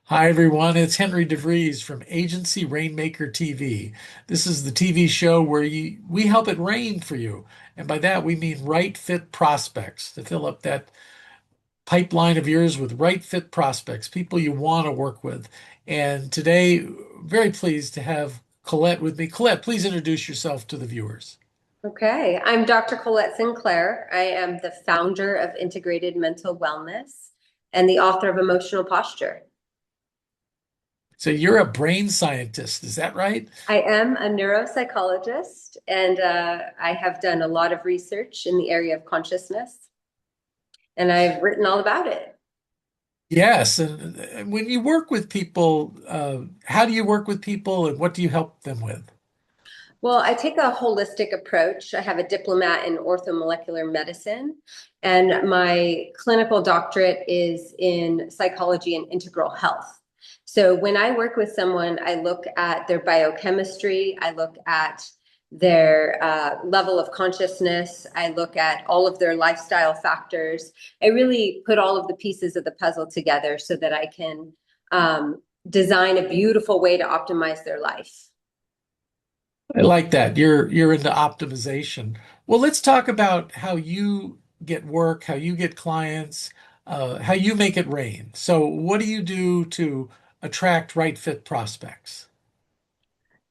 Hi, everyone. It's Henry DeVries from Agency Rainmaker TV. This is the TV show where we help it rain for you. And by that, we mean right fit prospects to fill up that pipeline of yours with right fit prospects, people you want to work with. And today, very pleased to have Colette with me. Colette, please introduce yourself to the viewers. Okay, I'm Dr. Colette Sinclair. I am the founder of Integrated Mental Wellness and the author of Emotional Posture. So you're a brain scientist, is that right? I am a neuropsychologist and I have done a lot of research in the area of consciousness and I've written all about it. Yes, and when you work with people, how do you work with people and what do you help them with? Well, I take a holistic approach. I have a diplomat in orthomolecular medicine, and my clinical doctorate is in psychology and integral health. So when I work with someone, I look at their biochemistry, I look at their level of consciousness, I look at all of their lifestyle factors. I really put all of the pieces of the puzzle together so that I can design a beautiful way to optimize their life. I like that. You're into optimization. Well, let's talk about how you get work, how you get clients, how you make it rain. So, what do you do to attract right fit prospects?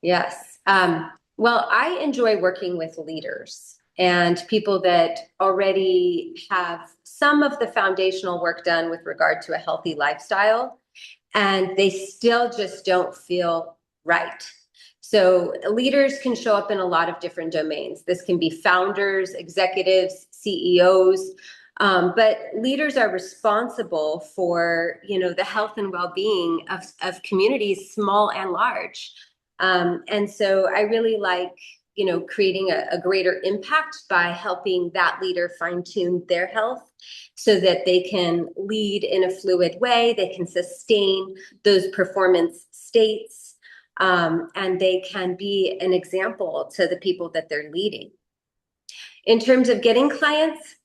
Yes. Well, I enjoy working with leaders and people that already have some of the foundational work done with regard to a healthy lifestyle, and they still just don't feel right. So, leaders can show up in a lot of different domains. This can be founders, executives, CEOs. But leaders are responsible for, the health and well-being of communities, small and large. And so I really like, creating a greater impact by helping that leader fine tune their health so that they can lead in a fluid way, they can sustain those performance states, and they can be an example to the people that they're leading. In terms of getting clients,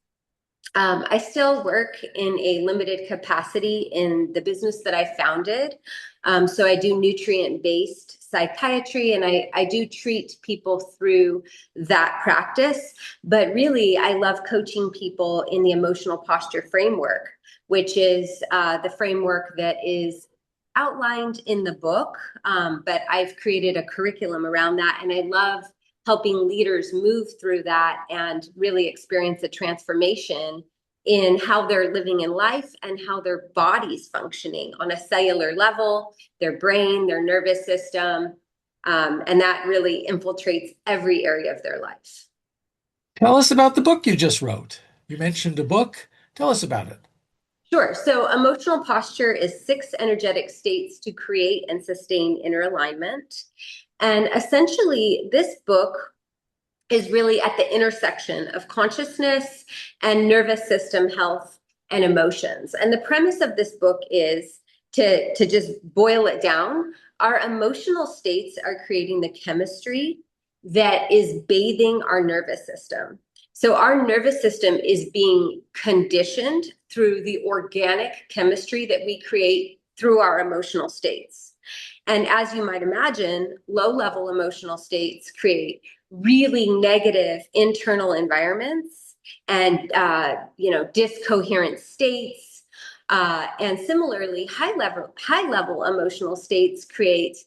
I still work in a limited capacity in the business that I founded. So I do nutrient-based psychiatry and I do treat people through that practice. But really, I love coaching people in the emotional posture framework, which is the framework that is outlined in the book. But I've created a curriculum around that. And I love helping leaders move through that and really experience a transformation in how they're living in life and how their body's functioning on a cellular level, their brain, their nervous system. And that really infiltrates every area of their life. Tell us about the book you just wrote. You mentioned a book. Tell us about it. Sure. So, emotional posture is 6 energetic states to create and sustain inner alignment. And essentially, this book is really at the intersection of consciousness and nervous system health and emotions. And the premise of this book is to just boil it down. Our emotional states are creating the chemistry that is bathing our nervous system. So our nervous system is being conditioned through the organic chemistry that we create through our emotional states. And as you might imagine, low level emotional states create really negative internal environments and discoherent states. And similarly, high level emotional states create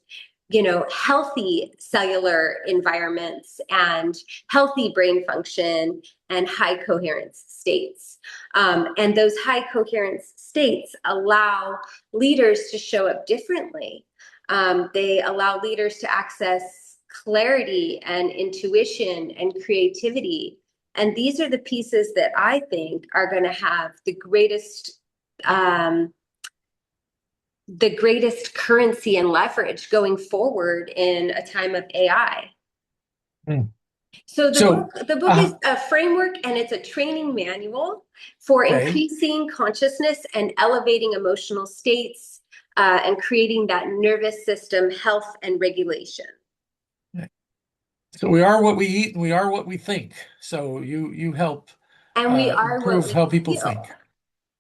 healthy cellular environments and healthy brain function and high coherence states. And those high coherence states allow leaders to show up differently. They allow leaders to access clarity and intuition and creativity. And these are the pieces that I think are going to have um, the greatest currency and leverage going forward in a time of AI. Hmm. So the So, book, the book is a framework and it's a training manual for okay. increasing consciousness and elevating emotional states and creating that nervous system health and regulation. So we are what we eat and we are what we think. So you help And we are what improve we how people feel. think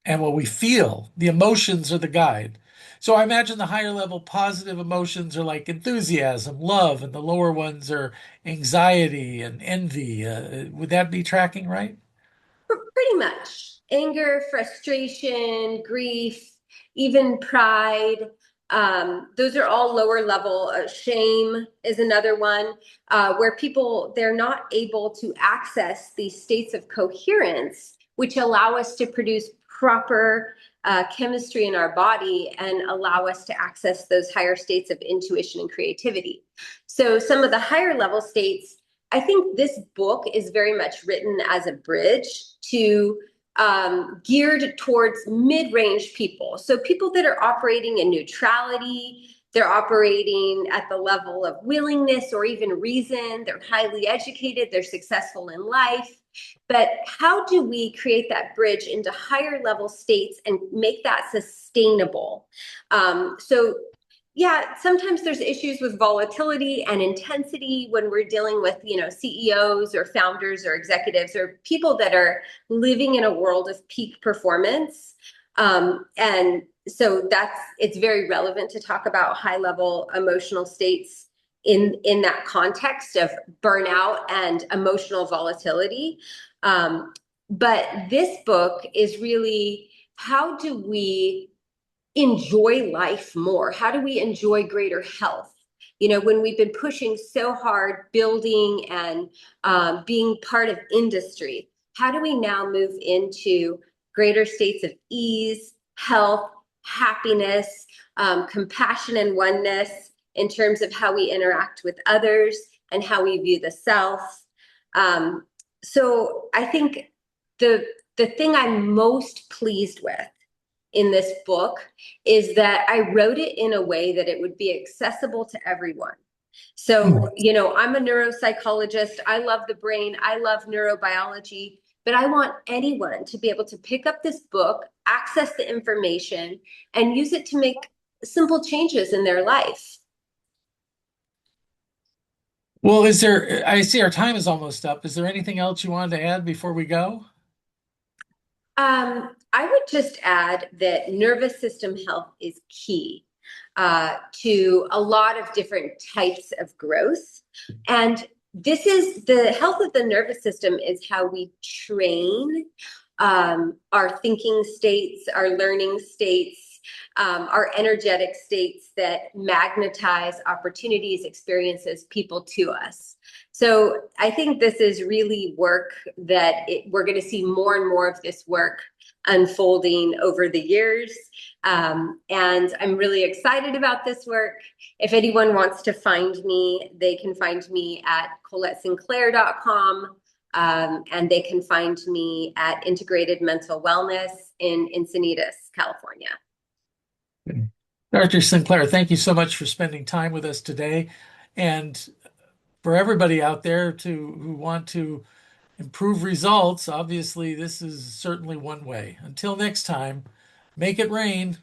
and what we feel. The emotions are the guide. So I imagine the higher level positive emotions are like enthusiasm, love, and the lower ones are anxiety and envy. Would that be tracking right? Pretty much. Anger, frustration, grief, even pride. Those are all lower level. Shame is another one where people, they're not able to access these states of coherence, which allow us to produce proper chemistry in our body and allow us to access those higher states of intuition and creativity. So some of the higher level states, I think this book is very much written as a bridge to geared towards mid-range people. So people that are operating in neutrality, they're operating at the level of willingness or even reason, they're highly educated, they're successful in life. But how do we create that bridge into higher level states and make that sustainable? So yeah, sometimes there's issues with volatility and intensity when we're dealing with, CEOs or founders or executives or people that are living in a world of peak performance. And so it's very relevant to talk about high level emotional states in that context of burnout and emotional volatility. But this book is really, how do we enjoy life more? How do we enjoy greater health? When we've been pushing so hard, building and being part of industry, how do we now move into greater states of ease, health, happiness, compassion, and oneness in terms of how we interact with others and how we view the self? So I think the thing I'm most pleased with in this book is that I wrote it in a way that it would be accessible to everyone. Hmm. So, I'm a neuropsychologist. I love the brain. I love neurobiology, but I want anyone to be able to pick up this book, access the information, and use it to make simple changes in their life. Well, I see our time is almost up. Is there anything else you wanted to add before we go? I would just add that nervous system health is key to a lot of different types of growth. And this is the health of the nervous system is how we train our thinking states, our learning states, our energetic states that magnetize opportunities, experiences, people to us. So I think this is really work that we're going to see more and more of this work unfolding over the years. And I'm really excited about this work. If anyone wants to find me, they can find me at ColetteSinclair.com. And they can find me at Integrated Mental Wellness in Encinitas, California. Dr. Sinclair, thank you so much for spending time with us today. And for everybody out there who want to improve results, obviously this is certainly one way. Until next time, make it rain.